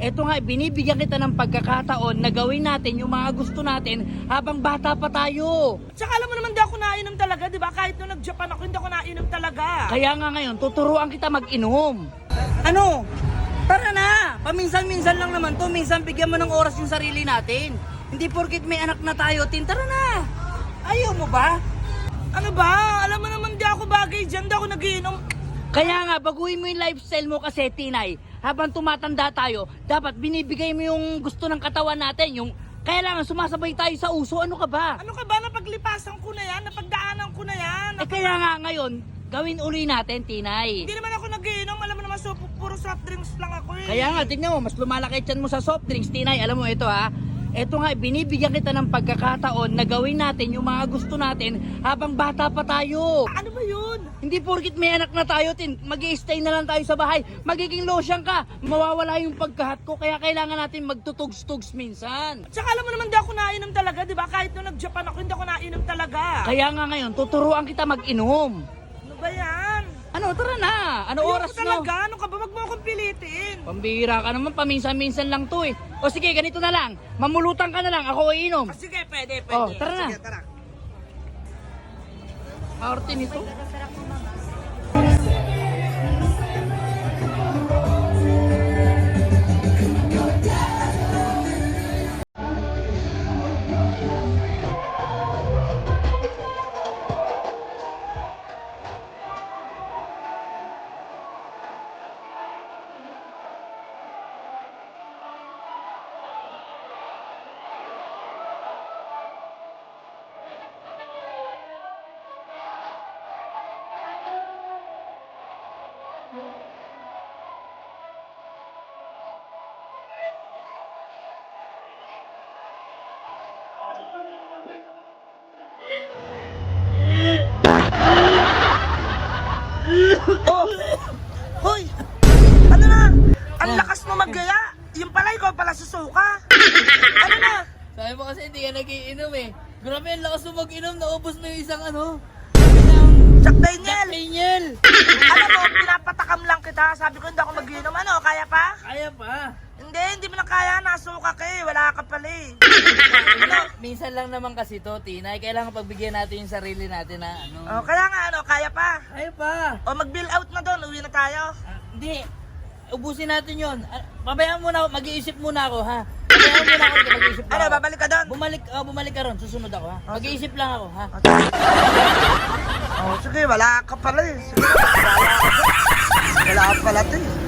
Eto nga, binibigyan kita ng pagkakataon na gawin natin yung mga gusto natin habang bata pa tayo. Tsaka alam mo naman, di ako nainom talaga, di ba? Kahit nung nag-Japan ako, hindi ako nainom talaga. Kaya nga ngayon, tuturuan kita mag-inom. Ano? Tara na! Paminsan-minsan lang naman to. Minsan bigyan mo ng oras yung sarili natin. Hindi porkit may anak na tayo, tara na! Ayaw mo ba? Ano ba? Alam mo naman, di ako bagay dyan, di ako nagiinom. Kaya nga, baguhin mo yung lifestyle mo kasi, Tinay. Habang tumatanda tayo, dapat binibigay mo yung gusto ng katawan natin. Yung kailangan sumasabay tayo sa uso. Ano ka ba? Ano ka ba? Napaglipasan ko na yan, napagdaanan ko na yan. Kaya nga ngayon, gawin uli natin, Tinay. Hindi naman ako nagiinom, alam mo naman, puro soft drinks lang ako eh. Kaya nga, tignan mo, mas lumalaki tiyan mo sa soft drinks, Tinay. Alam mo, ito ha. Ito nga, binibigyan kita ng pagkakataon na gawin natin yung mga gusto natin habang bata pa tayo. Ano ba yun? Hindi porkit may anak na tayo, mag-i-stay na lang tayo sa bahay. Magiging losyang ka. Mawawala yung pagkahat ko, kaya kailangan natin magtutugs-tugs minsan. Tsaka alam mo naman, di ako nainom talaga, di ba? Kahit nung nag-Japan ako, hindi ako nainom talaga. Kaya nga ngayon, tuturuan kita mag-inom. Ano ba yan? Ano, tara na. Ano Ayoko oras talaga, na? ano ka ba? Wag mo akong pilitin. Pambihira ka naman, paminsan-minsan lang to eh. O sige, ganito na lang. Mamulutan ka na lang, ako iinom. Ah, sige, pwede. Oh, tara na. Sige, tara. Arte nito. Oh! Hoy! Ano na? Ang lakas mo maggaya. Yung pala, ikaw pala susuka. Ano na? Sabi mo kasi hindi ka nagiinom eh. Grabe, ang lakas mo mag-inom, naubos mo yung isang ano. Jack Daniel! Daniel! Alam mo, pinapatakam lang kita. Sabi ko, hindi ako magiinom. Ano, kaya pa? Kaya pa. Hindi mo na kaya. Nasuka ka eh. Wala ka pala eh. Minsan lang naman kasi to, Tinay. Kailangan pagbigyan natin yung sarili natin na ano. Oh, kaya nga, ano, kaya pa? Kaya pa. O, mag-bill out na doon. Uwi na tayo. Hindi. Ubusin natin yon. Pabayaan muna ako. Mag-iisip muna ako, ha? Pabayaan muna ako. Mag-iisip lang Ano, ako. babalik ka doon? Bumalik ka ron. Susunod ako, ha? Mag-iisip lang ako, ha? Oh, sige, wala ka pala eh. Sige, wala ka pala to eh.